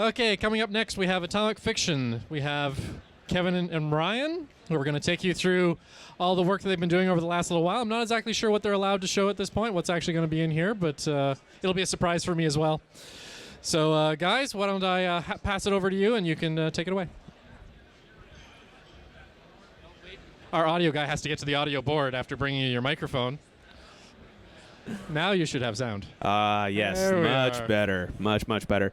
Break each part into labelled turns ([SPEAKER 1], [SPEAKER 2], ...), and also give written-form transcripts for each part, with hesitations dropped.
[SPEAKER 1] Okay, coming up next, we have Atomic Fiction. We have Kevin and Ryan, who are going to take you through all the work that they've been doing over the last little while. I'm not exactly sure what they're allowed to show at this point, what's actually going to be in here, but it'll be a surprise for me as well. So, guys, why don't I pass it over to you, and you can take it away. Our audio guy has to get to the audio board after bringing you your microphone. Now you should have sound.
[SPEAKER 2] Yes, much better. Much better.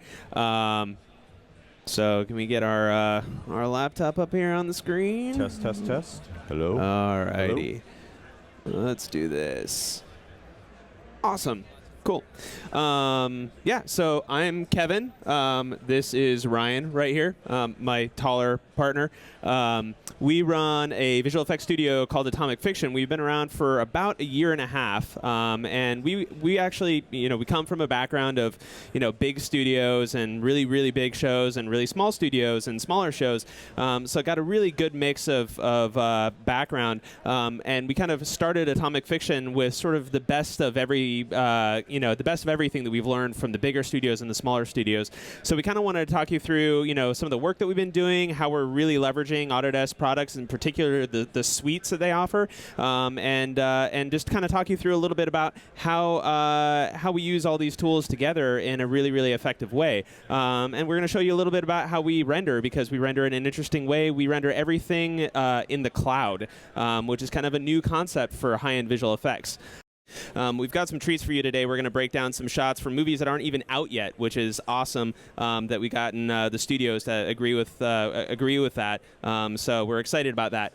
[SPEAKER 2] So can we get our laptop up here on the screen?
[SPEAKER 3] Test. Hello.
[SPEAKER 2] All righty. Let's do this. Awesome. Cool. Yeah, so I'm Kevin. This is Ryan right here, my taller partner. We run a visual effects studio called Atomic Fiction. We've been around for about a year and a half, and we actually, we come from a background of, big studios and really big shows and really small studios and smaller shows. So got a really good mix of background, and we kind of started Atomic Fiction with sort of the best of every, the best of everything that we've learned from the bigger studios and the smaller studios. So we kind of wanted to talk you through, some of the work that we've been doing, how we're really leveraging Autodesk products, in particular the suites that they offer, and just kind of talk you through a little bit about how we use all these tools together in a really effective way. And we're going to show you a little bit about how we render, because we render in an interesting way. We render everything in the cloud, which is kind of a new concept for high-end visual effects. We've got some treats for you today. We're going to break down some shots from movies that aren't even out yet, which is awesome, that we got in the studios to agree with that. So we're excited about that.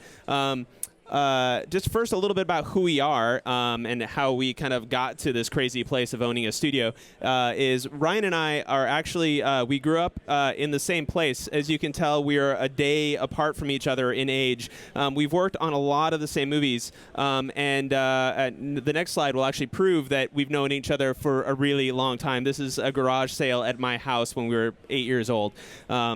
[SPEAKER 2] Just first, a little bit about who we are and how we kind of got to this crazy place of owning a studio. Is Ryan and I are actually, we grew up in the same place. As you can tell, we are a day apart from each other in age. We've worked on a lot of the same movies, and the next slide will actually prove that we've known each other for a really long time. This is a garage sale at my house when we were 8 years old.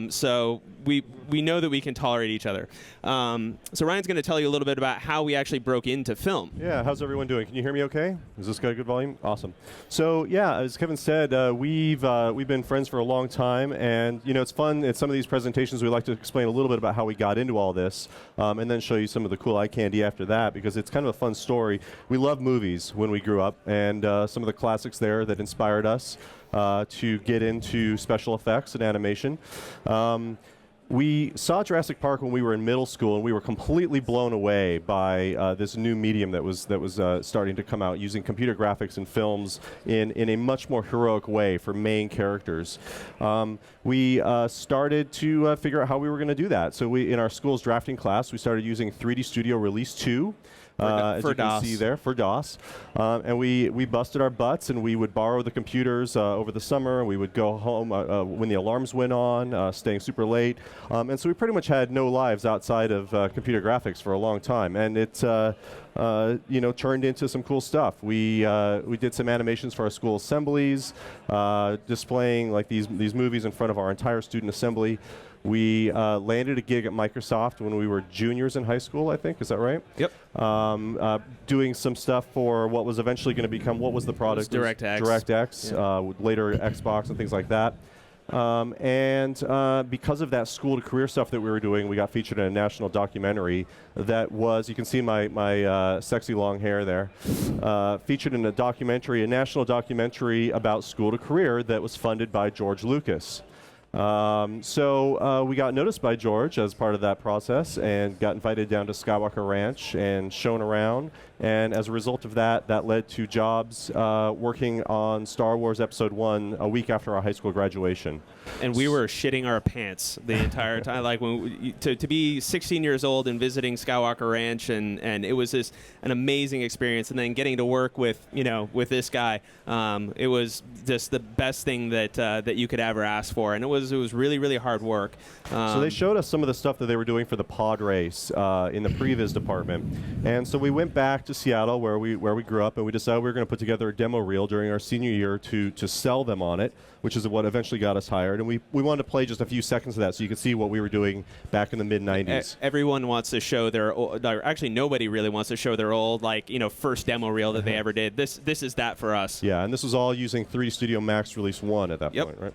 [SPEAKER 2] So we know that we can tolerate each other. So Ryan's going to tell you a little bit about how we actually broke into film.
[SPEAKER 3] Yeah, how's everyone doing? Can you hear me okay? Is this got a good volume? Awesome. So yeah, as Kevin said, we've been friends for a long time, and it's fun at some of these presentations we like to explain a little bit about how we got into all this, and then show you some of the cool eye candy after that, because it's kind of a fun story. We loved movies when we grew up, and some of the classics there that inspired us to get into special effects and animation. We saw Jurassic Park when we were in middle school, and we were completely blown away by this new medium that was starting to come out, using computer graphics and films in a much more heroic way for main characters. We started to figure out how we were going to do that. So in our school's drafting class, we started using 3D Studio Release 2. As you can see there, for DOS. And we busted our butts, and we would borrow the computers over the summer. We would go home when the alarms went on, staying super late. And so we pretty much had no lives outside of computer graphics for a long time. And it turned into some cool stuff. We did some animations for our school assemblies, displaying like these movies in front of our entire student assembly. We landed a gig at Microsoft when we were juniors in high school, I think. Is that right?
[SPEAKER 2] Yep.
[SPEAKER 3] Doing some stuff for what was eventually going to become, what was the product?
[SPEAKER 2] DirectX.
[SPEAKER 3] DirectX, later Xbox and things like that. Because of that school to career stuff that we were doing, we got featured in a national documentary that was, you can see my sexy long hair there, featured in a national documentary about school to career that was funded by George Lucas. So we got noticed by George as part of that process and got invited down to Skywalker Ranch and shown around. And as a result of that, that led to jobs working on Star Wars Episode 1 a week after our high school graduation.
[SPEAKER 2] And we were shitting our pants the entire time. Like to be 16 years old and visiting Skywalker Ranch, and it was an amazing experience. And then getting to work with this guy, it was just the best thing that you could ever ask for. And it was really hard work.
[SPEAKER 3] So they showed us some of the stuff that they were doing for the pod race in the previs department. And so we went back to Seattle where we grew up, and we decided we were going to put together a demo reel during our senior year to sell them on it, which is what eventually got us hired. And we wanted to play just a few seconds of that so you could see what we were doing back in the mid-90s.
[SPEAKER 2] Everyone wants to show their old, actually nobody really wants to show their old first demo reel that they ever did. This is that for us.
[SPEAKER 3] Yeah, and this was all using 3D Studio Max Release 1 at that point, right?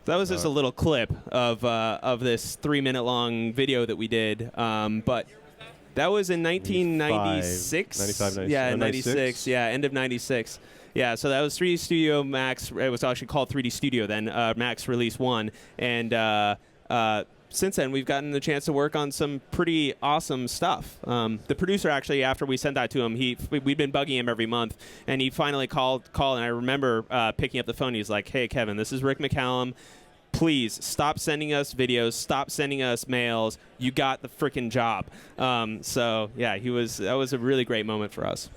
[SPEAKER 2] That was just a little clip of this 3-minute long video that we did, but that was in 1996.
[SPEAKER 3] 95,
[SPEAKER 2] yeah,
[SPEAKER 3] 96?
[SPEAKER 2] 96. Yeah, end of 96. Yeah, so that was 3D Studio Max. It was actually called 3D Studio then, Max Release 1. And since then, we've gotten the chance to work on some pretty awesome stuff. The producer, actually, after we sent that to him, we'd been bugging him every month, and he finally called, and I remember picking up the phone. He's like, "Hey, Kevin, this is Rick McCallum. Please stop sending us videos. Stop sending us mails. You got the freaking job." So, yeah, that was a really great moment for us.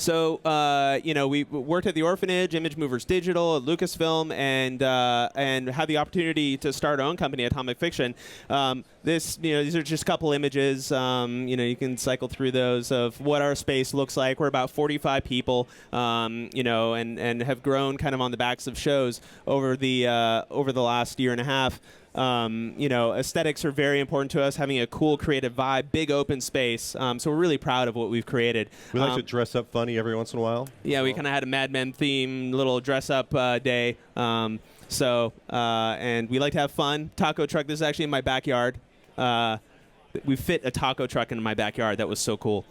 [SPEAKER 2] So, we worked at the Orphanage, Image Movers Digital, at Lucasfilm, and had the opportunity to start our own company, Atomic Fiction. These are just a couple images. You can cycle through those of what our space looks like. We're about 45 people, and have grown kind of on the backs of shows over the last year and a half. Aesthetics are very important to us, having a cool creative vibe, big open space. So we're really proud of what we've created.
[SPEAKER 3] We like to dress up funny every once in a while.
[SPEAKER 2] Yeah, we kind of had a Mad Men theme, little dress up day. And we like to have fun. Taco truck, this is actually in my backyard. We fit a taco truck in my backyard. That was so cool.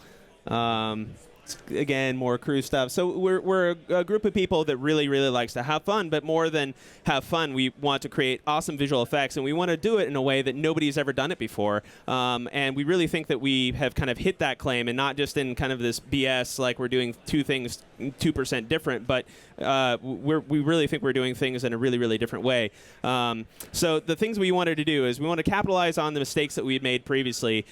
[SPEAKER 2] Again, more crew stuff. So we're a group of people that really, really likes to have fun, but more than have fun, we want to create awesome visual effects, and we want to do it in a way that nobody's ever done it before. And we really think that we have kind of hit that claim, and not just in kind of this BS, like we're doing two things 2% different, but we really think we're doing things in a really, really different way. So the things we wanted to do is we want to capitalize on the mistakes that we had made previously.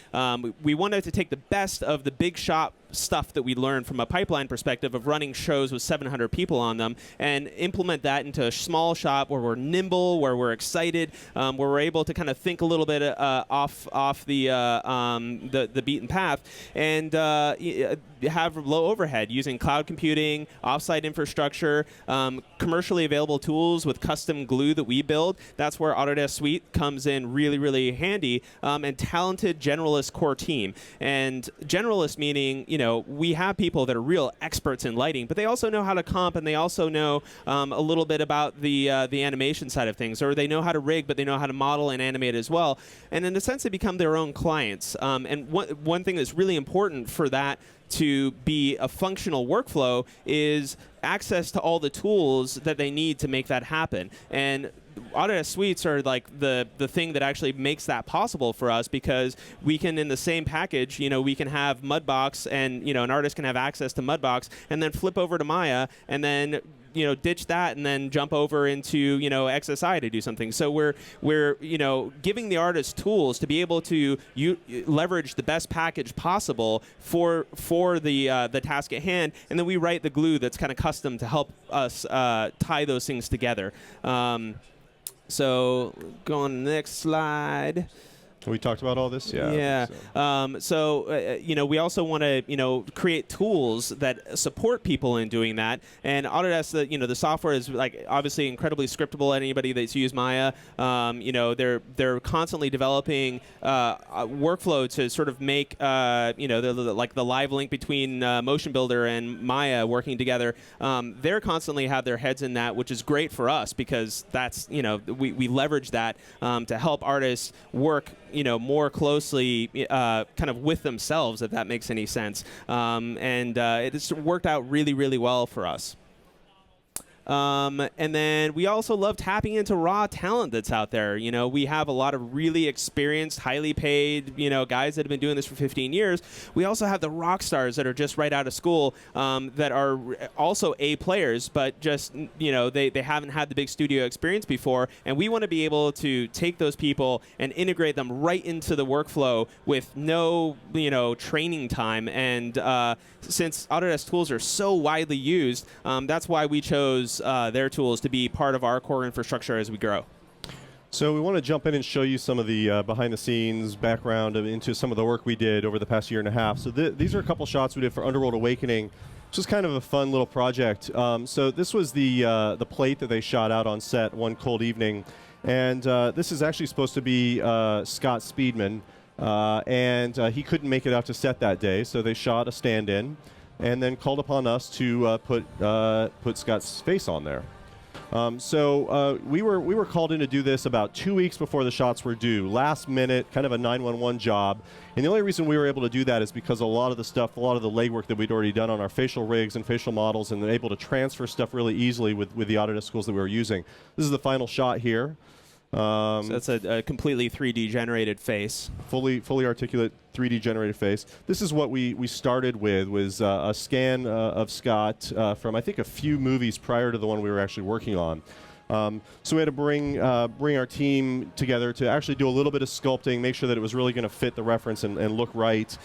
[SPEAKER 2] We wanted to take the best of the big shop stuff that we learned from a pipeline perspective of running shows with 700 people on them, and implement that into a small shop where we're nimble, where we're excited, where we're able to kind of think a little bit off the beaten path, and have low overhead using cloud computing, offsite infrastructure, commercially available tools with custom glue that we build. That's where Autodesk Suite comes in really, really handy, and talented generalist core team. And generalist meaning, we have people that are real experts in lighting, but they also know how to comp, and they also know a little bit about the animation side of things, or they know how to rig, but they know how to model and animate as well. And in a sense, they become their own clients. And one thing that's really important for that to be a functional workflow is access to all the tools that they need to make that happen. And Autodesk Suites are like the thing that actually makes that possible for us, because we can, in the same package, we can have Mudbox, and an artist can have access to Mudbox, and then flip over to Maya, and then ditch that and then jump over into XSI to do something. So we're giving the artist tools to be able to leverage the best package possible for the task at hand, and then we write the glue that's kind of custom to help us tie those things together. So go on the next slide.
[SPEAKER 3] We talked about all this?
[SPEAKER 2] Yeah. We also want to, create tools that support people in doing that. And Autodesk, the software is obviously incredibly scriptable. Anybody that's used Maya, they're constantly developing a workflow to sort of make, the live link between Motion Builder and Maya working together. They're constantly have their heads in that, which is great for us, because that's, we leverage that to help artists work more closely kind of with themselves, if that makes any sense. It's worked out really, really well for us. And then we also love tapping into raw talent that's out there. We have a lot of really experienced, highly paid, guys that have been doing this for 15 years. We also have the rock stars that are just right out of school, that are also A players, but just, they haven't had the big studio experience before. And we want to be able to take those people and integrate them right into the workflow with no, training time. And since Autodesk tools are so widely used, that's why we chose their tools to be part of our core infrastructure as we grow.
[SPEAKER 3] So we want to jump in and show you some of the behind-the-scenes background into some of the work we did over the past year and a half. So these are a couple shots we did for Underworld Awakening, which is kind of a fun little project. So this was the plate that they shot out on set one cold evening. And this is actually supposed to be Scott Speedman. And he couldn't make it out to set that day, so they shot a stand-in and then called upon us to put Scott's face on there. We were called in to do this about 2 weeks before the shots were due. Last minute, kind of a 911 job. And the only reason we were able to do that is because a lot of the legwork that we'd already done on our facial rigs and facial models, and then able to transfer stuff really easily with the Autodesk tools that we were using. This is the final shot here.
[SPEAKER 2] So that's a completely 3D generated face.
[SPEAKER 3] Fully articulate 3D generated face. This is what we started with, was a scan of Scott from, I think, a few movies prior to the one we were actually working on. So we had to bring our team together to actually do a little bit of sculpting, make sure that it was really going to fit the reference and look right,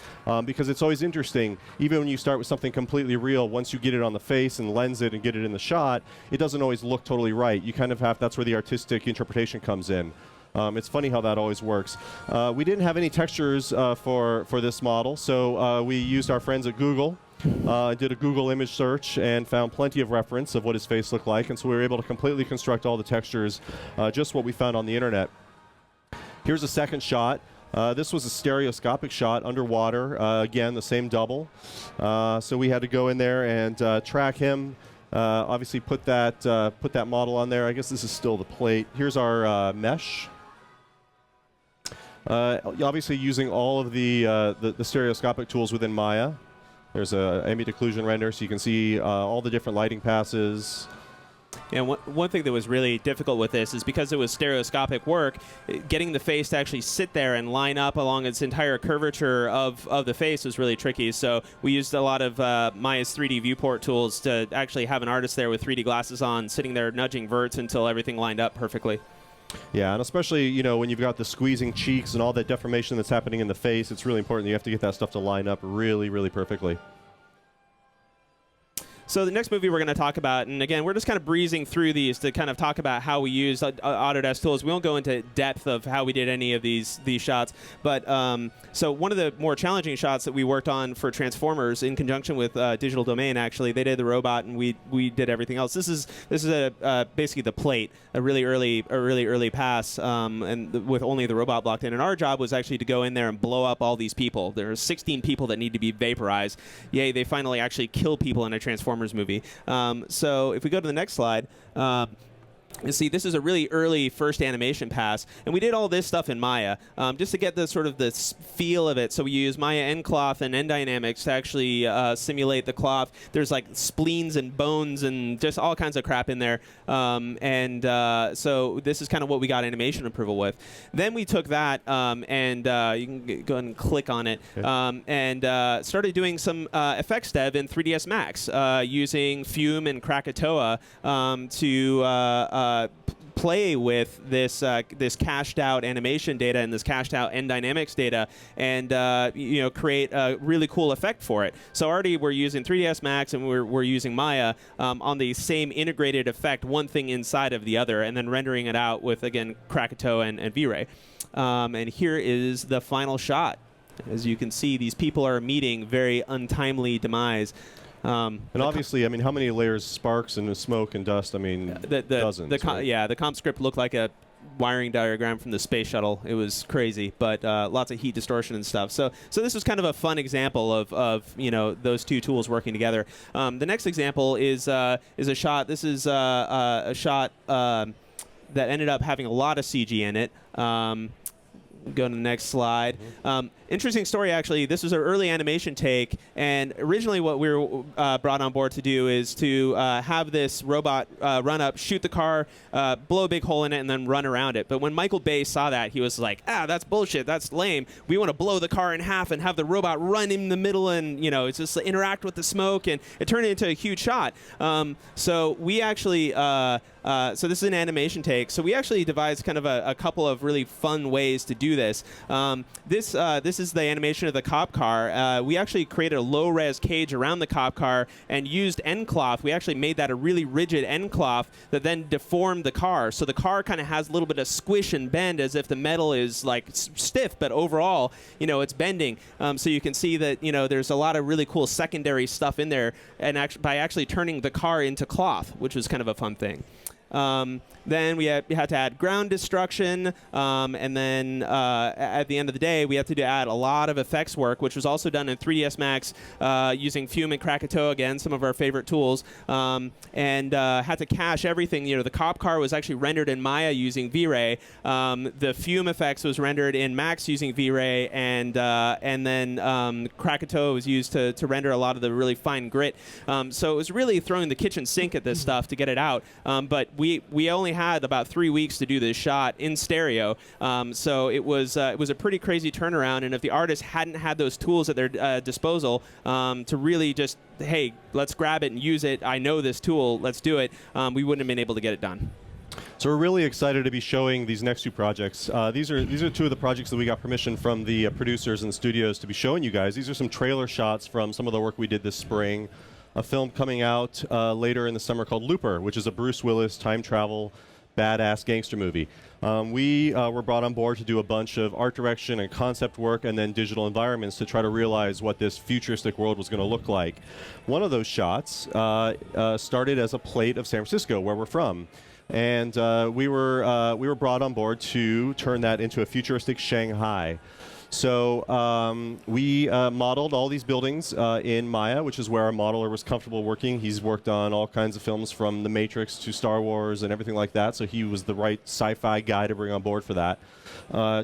[SPEAKER 3] because it's always interesting, even when you start with something completely real, once you get it on the face and lens it and get it in the shot, it doesn't always look totally right. You kind of that's where the artistic interpretation comes in. It's funny how that always works. We didn't have any textures for this model, so we used our friends at Google. Did a Google image search and found plenty of reference of what his face looked like, and so we were able to completely construct all the textures, just what we found on the internet. Here's a second shot. This was a stereoscopic shot underwater, again, the same double. So we had to go in there and track him, obviously put that model on there. I guess this is still the plate. Here's our mesh. Obviously using all of the stereoscopic tools within Maya. There's a ambient occlusion render, so you can see all the different lighting passes.
[SPEAKER 2] And one thing that was really difficult with this is because it was stereoscopic work, getting the face to actually sit there and line up along its entire curvature of the face was really tricky. So we used a lot of Maya's 3D viewport tools to actually have an artist there with 3D glasses on, sitting there nudging verts until everything lined up perfectly.
[SPEAKER 3] Yeah, and especially, when you've got the squeezing cheeks and all that deformation that's happening in the face, it's really important that you have to get that stuff to line up really, really perfectly.
[SPEAKER 2] So the next movie we're going to talk about, and again, we're just kind of breezing through these to kind of talk about how we use Autodesk tools. We won't go into depth of how we did any of these shots, but so one of the more challenging shots that we worked on for Transformers in conjunction with Digital Domain, actually, they did the robot and we did everything else. This is basically the plate, a really early pass, and with only the robot blocked in. And our job was actually to go in there and blow up all these people. There are 16 people that need to be vaporized. Yay! They finally actually kill people in a Transformers movie. So if we go to the next slide, you see, this is a really early first animation pass, and we did all this stuff in Maya just to get the sort of the feel of it. So we use Maya End Cloth and End Dynamics to actually simulate the cloth. There's like spleens and bones and just all kinds of crap in there. So this is kind of what we got animation approval with. Then we took that and you can go ahead and click on it, and started doing some effects dev in 3ds Max using Fume and Krakatoa to play with this cached out animation data and this cached out End Dynamics data, and create a really cool effect for it. So already we're using 3ds Max and we're using Maya on the same integrated effect, one thing inside of the other, and then rendering it out with, again, Krakatoa and V-Ray. And here is the final shot. As you can see, these people are meeting very untimely demise.
[SPEAKER 3] And obviously, I mean, how many layers, sparks and smoke and dust? I mean, dozens.
[SPEAKER 2] The comp script looked like a wiring diagram from the space shuttle. It was crazy, but lots of heat distortion and stuff. So this was kind of a fun example of those two tools working together. The next example is a shot. This is a shot that ended up having a lot of CG in it. Go to the next slide. Interesting story, actually. This was an early animation take, and originally what we were brought on board to do is to have this robot run up, shoot the car, blow a big hole in it, and then run around it. But when Michael Bay saw that, he was like, that's bullshit. That's lame. We want to blow the car in half and have the robot run in the middle and, it's just interact with the smoke, and it turned into a huge shot. So we actually... so this is an animation take. So we actually devised kind of a couple of really fun ways to do this. This is the animation of the cop car. We actually created a low-res cage around the cop car and used end cloth. We actually made that a really rigid end cloth that then deformed the car. So the car kind of has a little bit of squish and bend as if the metal is like stiff, but overall, it's bending. So you can see that, there's a lot of really cool secondary stuff in there, and by actually turning the car into cloth, which was kind of a fun thing. Then we had to add ground destruction, and then at the end of the day, we had to add a lot of effects work, which was also done in 3ds Max using Fume and Krakatoa, again, some of our favorite tools, and had to cache everything. The cop car was actually rendered in Maya using V-Ray. The Fume effects was rendered in Max using V-Ray, and then Krakatoa was used to render a lot of the really fine grit. So it was really throwing the kitchen sink at this stuff to get it out. But we only had about 3 weeks to do this shot in stereo, so it was a pretty crazy turnaround. And if the artist hadn't had those tools at their disposal to really just, hey, let's grab it and use it, I know this tool, let's do it, we wouldn't have been able to get it done.
[SPEAKER 3] So we're really excited to be showing these next 2 projects. These are 2 of the projects that we got permission from the producers and the studios to be showing you guys. These are some trailer shots from some of the work we did this spring. A film coming out later in the summer called Looper, which is a Bruce Willis time travel badass gangster movie. We were brought on board to do a bunch of art direction and concept work and then digital environments to try to realize what this futuristic world was going to look like. One of those shots started as a plate of San Francisco, where we're from. And we were brought on board to turn that into a futuristic Shanghai. So we modeled all these buildings in Maya, which is where our modeler was comfortable working. He's worked on all kinds of films from The Matrix to Star Wars and everything like that, so he was the right sci-fi guy to bring on board for that.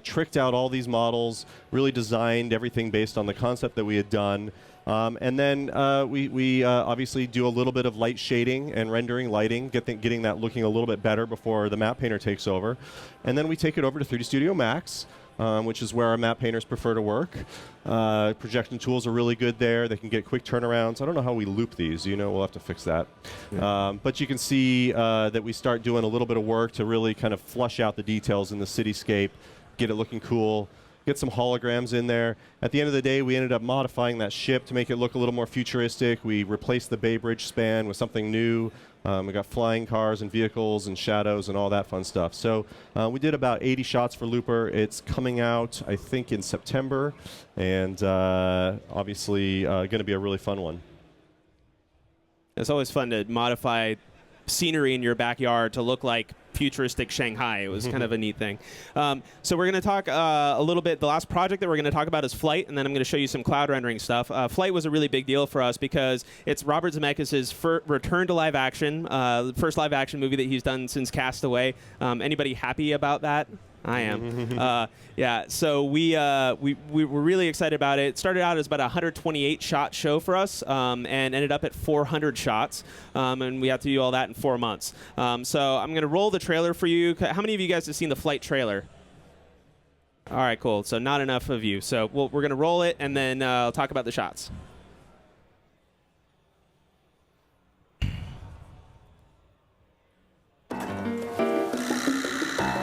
[SPEAKER 3] Tricked out all these models, really designed everything based on the concept that we had done. And then we obviously do a little bit of light shading and rendering, lighting, getting that looking a little bit better before the map painter takes over. And then we take it over to 3D Studio Max, which is where our map painters prefer to work. Projection tools are really good there. They can get quick turnarounds. I don't know how we loop these. We'll have to fix that. Yeah. But you can see that we start doing a little bit of work to really kind of flush out the details in the cityscape, get it looking cool, get some holograms in there. At the end of the day, we ended up modifying that ship to make it look a little more futuristic. We replaced the Bay Bridge span with something new. We got flying cars and vehicles and shadows and all that fun stuff. So we did about 80 shots for Looper. It's coming out, I think, in September, and obviously going to be a really fun one.
[SPEAKER 2] It's always fun to modify scenery in your backyard to look like futuristic Shanghai. It was kind of a neat thing. So we're going to talk a little bit. The last project that we're going to talk about is Flight, and then I'm going to show you some cloud rendering stuff. Flight was a really big deal for us because it's Robert Zemeckis' return to live action, first live action movie that he's done since Castaway. Anybody happy about that? I am. Yeah, so we were really excited about it. It started out as about a 128-shot show for us and ended up at 400 shots, and we had to do all that in 4 months. So I'm going to roll the trailer for you. How many of you guys have seen the Flight trailer? All right, cool. So not enough of you. So we're going to roll it, and then I'll talk about the shots.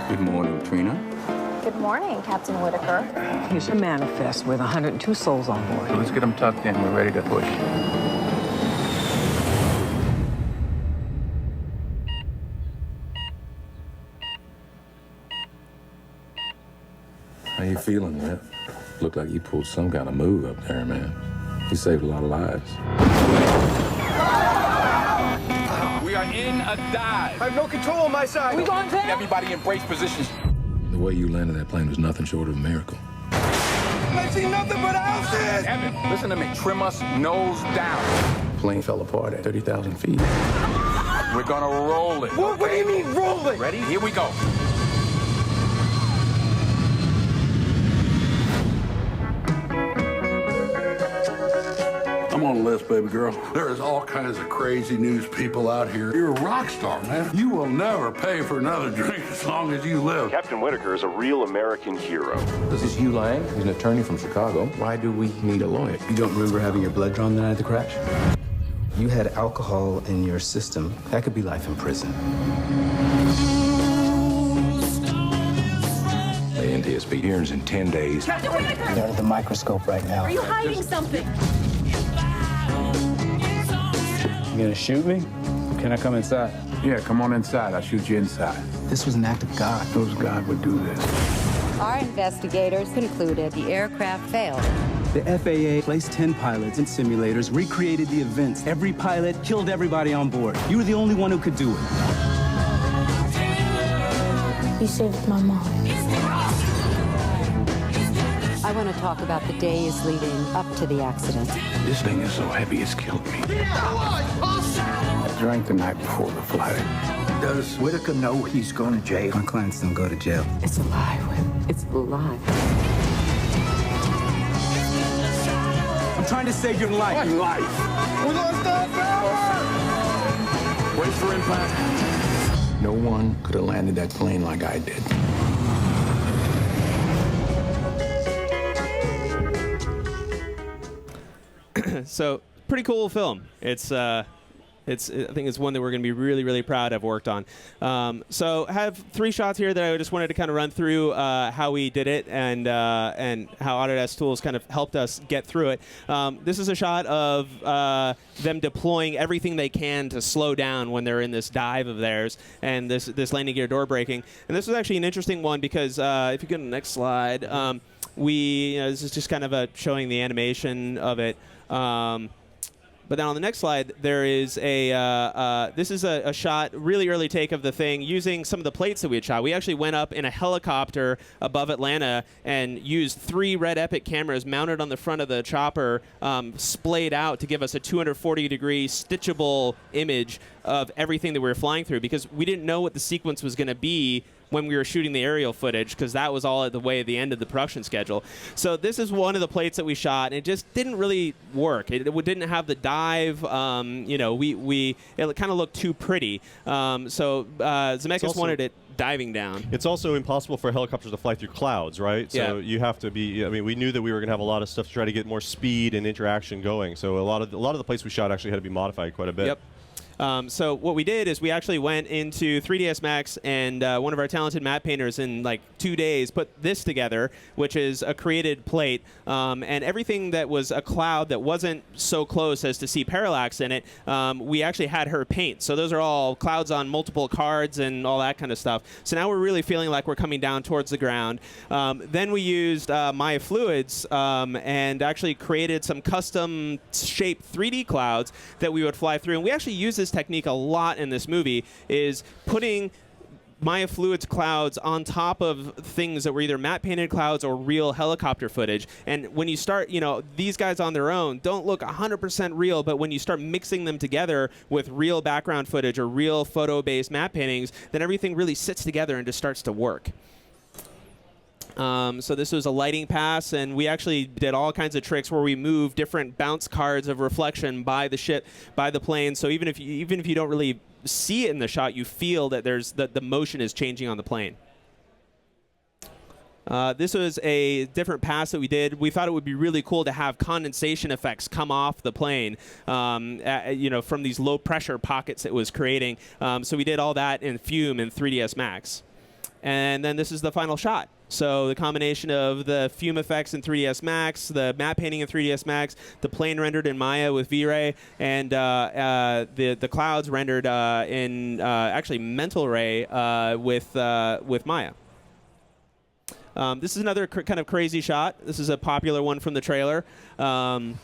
[SPEAKER 4] Good morning, Trina.
[SPEAKER 5] Good morning, Captain Whitaker.
[SPEAKER 6] Here's your manifest with 102 souls on board.
[SPEAKER 4] So let's get them tucked in. We're ready to push. How you feeling, man? Looked like you pulled some kind of move up there, man. You saved a lot of lives. We are in a dive.
[SPEAKER 7] I have no control on my side.
[SPEAKER 6] We going down?
[SPEAKER 4] Everybody embrace positions. The way you landed that plane was nothing short of a miracle.
[SPEAKER 7] I see nothing but houses.
[SPEAKER 4] Evan, listen to me. Trim us nose down. Plane fell apart at 30,000 feet. We're gonna roll it.
[SPEAKER 7] What do you mean roll it?
[SPEAKER 4] Ready? Here we go.
[SPEAKER 8] I'm on the list, baby girl. There is all kinds of crazy news people out here. You're a rock star, man. You will never pay for another drink as long as you live.
[SPEAKER 9] Captain Whitaker is a real American hero.
[SPEAKER 4] This is Hugh Lang. He's an attorney from Chicago. Why do we need a lawyer?
[SPEAKER 10] You don't remember having your blood drawn the night of the crash? You had alcohol in your system. That could be life in prison.
[SPEAKER 4] The NTSB hearings in 10 days.
[SPEAKER 5] Captain Whitaker!
[SPEAKER 10] They're under the microscope right now.
[SPEAKER 5] Are you hiding something?
[SPEAKER 10] You gonna shoot me? Can I come inside?
[SPEAKER 4] Yeah, come on inside. I'll shoot you inside.
[SPEAKER 10] This was an act of God.
[SPEAKER 8] Whose God would do this?
[SPEAKER 11] Our investigators concluded the aircraft failed.
[SPEAKER 10] The FAA placed 10 pilots in simulators, recreated the events. Every pilot killed everybody on board. You were the only one who could do it.
[SPEAKER 5] He saved my mom.
[SPEAKER 11] I want to talk about the days leading up to the accident.
[SPEAKER 4] This thing is so heavy it's killed me. I drank the night before the flight.
[SPEAKER 10] Does Whitaker know he's going to jail? My clients don't go to jail.
[SPEAKER 6] It's alive, Whit. It's alive.
[SPEAKER 10] I'm trying to save your life.
[SPEAKER 4] What life?
[SPEAKER 7] We're gonna stop power!
[SPEAKER 4] Brace for impact. No one could have landed that plane like I did.
[SPEAKER 2] So pretty cool film. I think it's one that we're going to be really, really proud of worked on. So I have 3 shots here that I just wanted to kind of run through how we did it and how Autodesk tools kind of helped us get through it. This is a shot of them deploying everything they can to slow down when they're in this dive of theirs and this landing gear door breaking. And this was actually an interesting one because if you go to the next slide, this is just kind of showing the animation of it. But then on the next slide, there is this is a shot, really early take of the thing, using some of the plates that we had shot. We actually went up in a helicopter above Atlanta and used 3 Red Epic cameras mounted on the front of the chopper, splayed out to give us a 240-degree stitchable image of everything that we were flying through, because we didn't know what the sequence was going to be when we were shooting the aerial footage, because that was all at the end of the production schedule. So this is one of the plates that we shot, and it just didn't really work. It didn't have the dive. It kind of looked too pretty. Zemeckis wanted it diving down.
[SPEAKER 3] It's also impossible for helicopters to fly through clouds, right? So you have to be. I mean, we knew that we were going to have a lot of stuff to try to get more speed and interaction going. So a lot of the plates we shot actually had to be modified quite a bit.
[SPEAKER 2] Yep. So what we did is we actually went into 3ds Max, and one of our talented matte painters in like 2 days put this together, which is a created plate, and everything that was a cloud that wasn't so close as to see parallax in it, we actually had her paint. So those are all clouds on multiple cards and all that kind of stuff. So now we're really feeling like we're coming down towards the ground. Then we used Maya Fluids and actually created some custom shaped 3D clouds that we would fly through, and we actually use this technique a lot in this movie, is putting Maya Fluids clouds on top of things that were either matte painted clouds or real helicopter footage. And when you start, these guys on their own don't look 100% real, but when you start mixing them together with real background footage or real photo-based matte paintings, then everything really sits together and just starts to work. So this was a lighting pass, and we actually did all kinds of tricks where we moved different bounce cards of reflection by the ship, by the plane. So even if you don't really see it in the shot, you feel that the motion is changing on the plane. This was a different pass that we did. We thought it would be really cool to have condensation effects come off the plane, from these low pressure pockets it was creating. So we did all that in Fume in 3ds Max. And then this is the final shot. So the combination of the Fume effects in 3ds Max, the matte painting in 3ds Max, the plane rendered in Maya with V-Ray, and the clouds rendered in actually Mental Ray with Maya. This is another kind of crazy shot. This is a popular one from the trailer. Some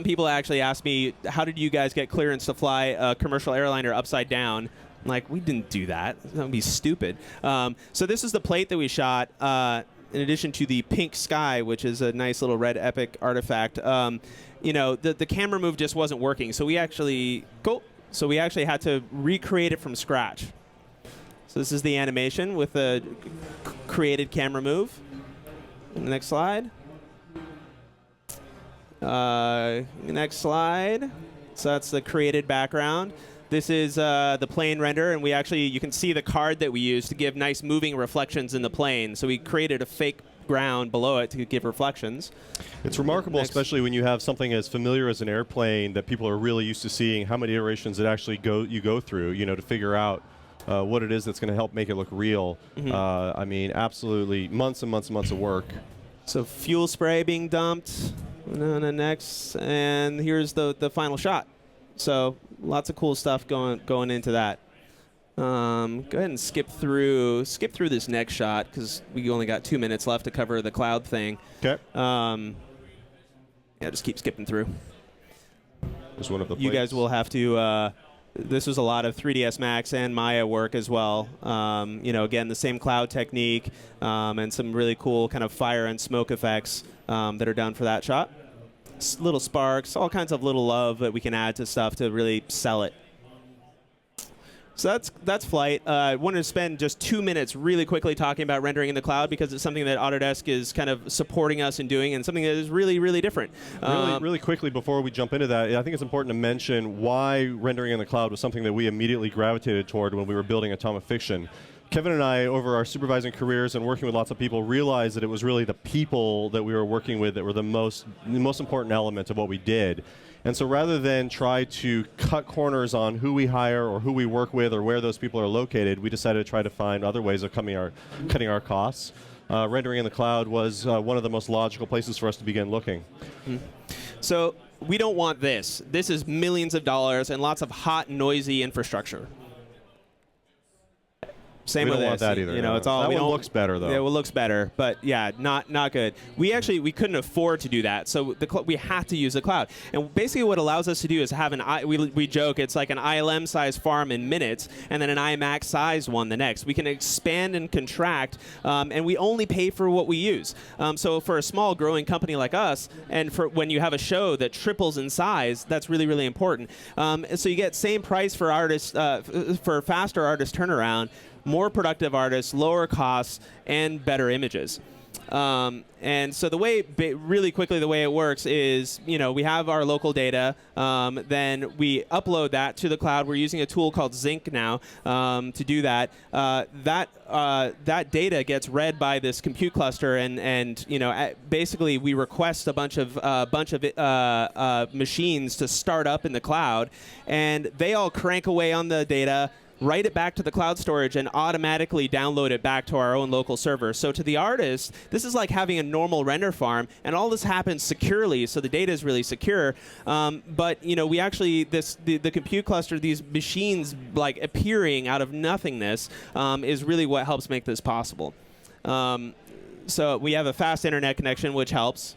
[SPEAKER 2] people actually asked me, how did you guys get clearance to fly a commercial airliner upside down? I'm like, we didn't do that. That would be stupid. So this is the plate that we shot, in addition to the pink sky, which is a nice little Red Epic artifact. The camera move just wasn't working. So we actually had to recreate it from scratch. So this is the animation with the created camera move. Next slide. Next slide. So that's the created background. This is the plane render, and you can see the card that we used to give nice moving reflections in the plane. So we created a fake ground below it to give reflections.
[SPEAKER 3] It's remarkable, especially when you have something as familiar as an airplane that people are really used to seeing, how many iterations it actually you go through, to figure out what it is that's going to help make it look real. I mean, absolutely months and months and months of work.
[SPEAKER 2] So fuel spray being dumped. Next, and here's the final shot. So lots of cool stuff going into that. Go ahead and skip through this next shot because we only got 2 minutes left to cover the cloud thing.
[SPEAKER 3] Okay.
[SPEAKER 2] Just keep skipping through.
[SPEAKER 3] Just one of the
[SPEAKER 2] You guys will have to this was a lot of 3ds Max and Maya work as well. Again, the same cloud technique and some really cool kind of fire and smoke effects that are done for that shot. Little sparks, all kinds of little love that we can add to stuff to really sell it. So that's Flight. I wanted to spend just 2 minutes really quickly talking about rendering in the cloud because it's something that Autodesk is kind of supporting us in doing and something that is really, really different.
[SPEAKER 3] Really quickly before we jump into that, I think it's important to mention why rendering in the cloud was something that we immediately gravitated toward when we were building Atomic Fiction. Kevin and I, over our supervising careers and working with lots of people, realized that it was really the people that we were working with that were the most important element of what we did. And so rather than try to cut corners on who we hire or who we work with or where those people are located, we decided to try to find other ways of cutting our costs. Rendering in the cloud was one of the most logical places for us to begin looking.
[SPEAKER 2] So we don't want this. This is millions of dollars and lots of hot, noisy infrastructure. Same
[SPEAKER 3] we
[SPEAKER 2] with
[SPEAKER 3] don't want
[SPEAKER 2] this.
[SPEAKER 3] that either.
[SPEAKER 2] It's all.
[SPEAKER 3] That
[SPEAKER 2] one
[SPEAKER 3] looks better though.
[SPEAKER 2] Yeah, it looks better, but yeah, not good. We couldn't afford to do that, so we have to use the cloud. And basically, what allows us to do is have we joke it's like an ILM size farm in minutes, and then an IMAX size one the next. We can expand and contract, and we only pay for what we use. So for a small growing company like us, and for when you have a show that triples in size, that's really, really important. So you get same price for artists for faster artist turnaround, more productive artists, lower costs, and better images. And so really quickly, the way it works is, we have our local data, then we upload that to the cloud. We're using a tool called Zinc now to do that. That data gets read by this compute cluster, and basically we request a bunch of machines to start up in the cloud, and they all crank away on the data, write it back to the cloud storage, and automatically download it back to our own local server. So to the artist, this is like having a normal render farm, and all this happens securely, so the data is really secure. But we actually, the compute cluster, these machines like appearing out of nothingness is really what helps make this possible. So we have a fast internet connection, which helps.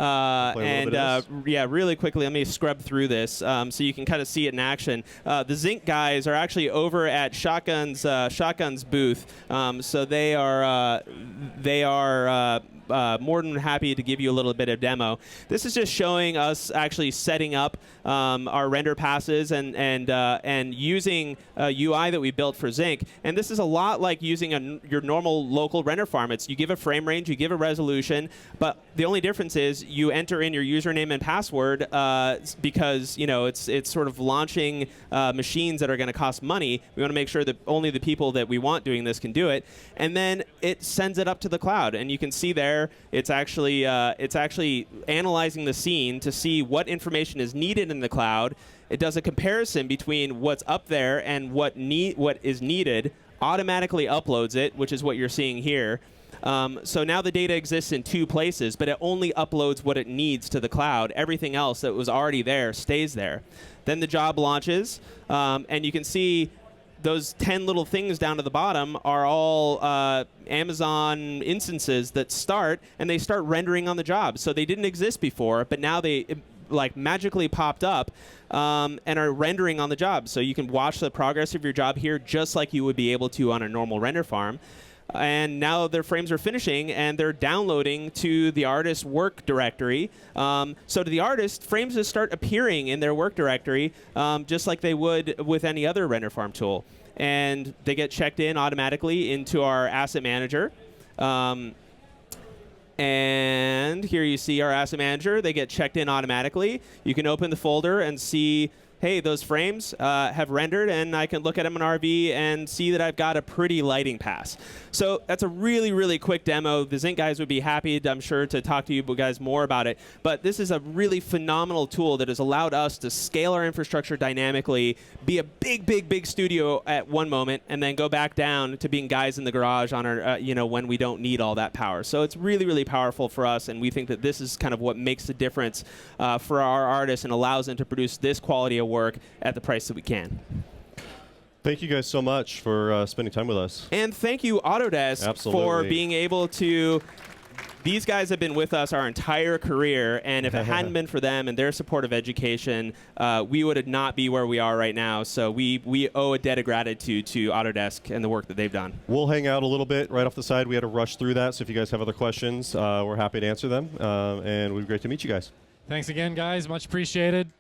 [SPEAKER 2] Really quickly, let me scrub through this so you can kind of see it in action. The Zinc guys are actually over at Shotgun's booth, so they are more than happy to give you a little bit of demo. This is just showing us actually setting up our render passes and using a UI that we built for Zinc. And this is a lot like using your normal local render farm. You give a frame range, you give a resolution, but the only difference is you enter in your username and password because it's sort of launching machines that are going to cost money. We want to make sure that only the people that we want doing this can do it, and then it sends it up to the cloud. And you can see there it's actually analyzing the scene to see what information is needed in the cloud. It does a comparison between what's up there and what is needed, automatically uploads it, which is what you're seeing here. So now the data exists in two places, but it only uploads what it needs to the cloud. Everything else that was already there stays there. Then the job launches, and you can see those 10 little things down to the bottom are all Amazon instances that start, and they start rendering on the job. So they didn't exist before, but now they magically popped up and are rendering on the job. So you can watch the progress of your job here just like you would be able to on a normal render farm. And now their frames are finishing, and they're downloading to the artist's work directory. So to the artist, frames just start appearing in their work directory just like they would with any other render farm tool. And they get checked in automatically into our asset manager. And here you see our asset manager. They get checked in automatically. You can open the folder and see, hey, those frames have rendered, and I can look at them in RV and see that I've got a pretty lighting pass. So that's a really, really quick demo. The Zinc guys would be happy, I'm sure, to talk to you guys more about it. But this is a really phenomenal tool that has allowed us to scale our infrastructure dynamically, be a big, big, big studio at one moment, and then go back down to being guys in the garage on our, when we don't need all that power. So it's really, really powerful for us, and we think that this is kind of what makes the difference for our artists and allows them to produce this quality of work at the price that we can.
[SPEAKER 3] Thank you guys so much for spending time with us.
[SPEAKER 2] And thank you, Autodesk, for being able to these guys have been with us our entire career, and if it hadn't been for them and their support of education, we would not be where we are right now. So we owe a debt of gratitude to Autodesk and the work that they've done.
[SPEAKER 3] We'll hang out a little bit right off the side. We had to rush through that, so if you guys have other questions, we're happy to answer them, and it would be great to meet you guys.
[SPEAKER 1] Thanks again, guys. Much appreciated.